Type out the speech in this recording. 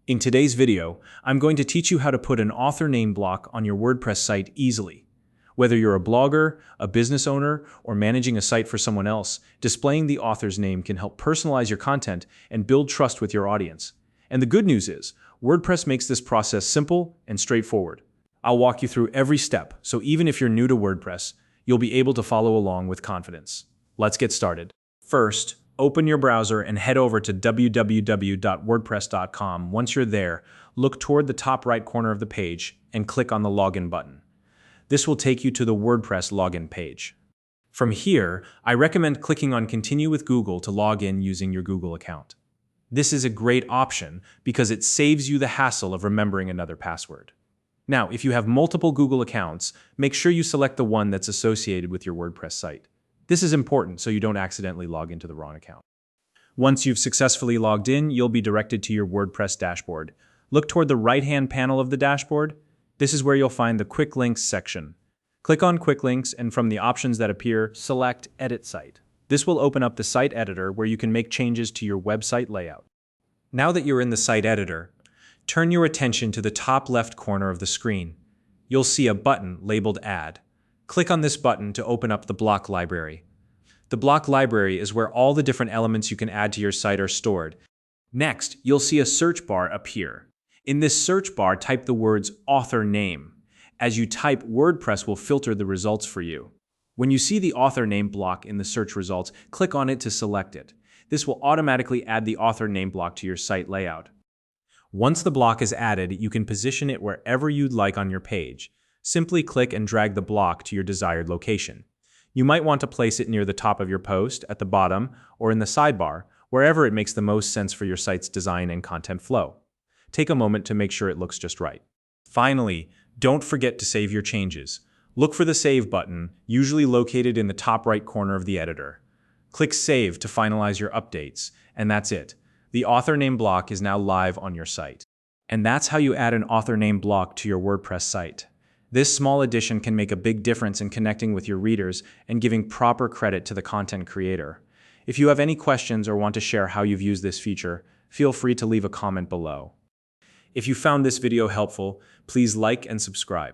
In today's video, I'm going to teach you how to put an author name block on your WordPress site easily. Whether you're a blogger, a business owner, or managing a site for someone else, displaying the author's name can help personalize your content and build trust with your audience. And the good news is, WordPress makes this process simple and straightforward. I'll walk you through every step, so even if you're new to WordPress, you'll be able to follow along with confidence. Let's get started. First, open your browser and head over to www.wordpress.com. Once you're there, look toward the top right corner of the page and click on the Login button. This will take you to the WordPress login page. From here, I recommend clicking on Continue with Google to log in using your Google account. This is a great option because it saves you the hassle of remembering another password. Now, if you have multiple Google accounts, make sure you select the one that's associated with your WordPress site. This is important so you don't accidentally log into the wrong account. Once you've successfully logged in, you'll be directed to your WordPress dashboard. Look toward the right-hand panel of the dashboard. This is where you'll find the Quick Links section. Click on Quick Links, and from the options that appear, select Edit Site. This will open up the site editor where you can make changes to your website layout. Now that you're in the site editor, turn your attention to the top left corner of the screen. You'll see a button labeled Add. Click on this button to open up the block library. The block library is where all the different elements you can add to your site are stored. Next, you'll see a search bar appear. In this search bar, type the words author name. As you type, WordPress will filter the results for you. When you see the author name block in the search results, click on it to select it. This will automatically add the author name block to your site layout. Once the block is added, you can position it wherever you'd like on your page. Simply click and drag the block to your desired location. You might want to place it near the top of your post, at the bottom, or in the sidebar, wherever it makes the most sense for your site's design and content flow. Take a moment to make sure it looks just right. Finally, don't forget to save your changes. Look for the Save button, usually located in the top right corner of the editor. Click Save to finalize your updates, and that's it. The author name block is now live on your site. And that's how you add an author name block to your WordPress site. This small addition can make a big difference in connecting with your readers and giving proper credit to the content creator. If you have any questions or want to share how you've used this feature, feel free to leave a comment below. If you found this video helpful, please like and subscribe.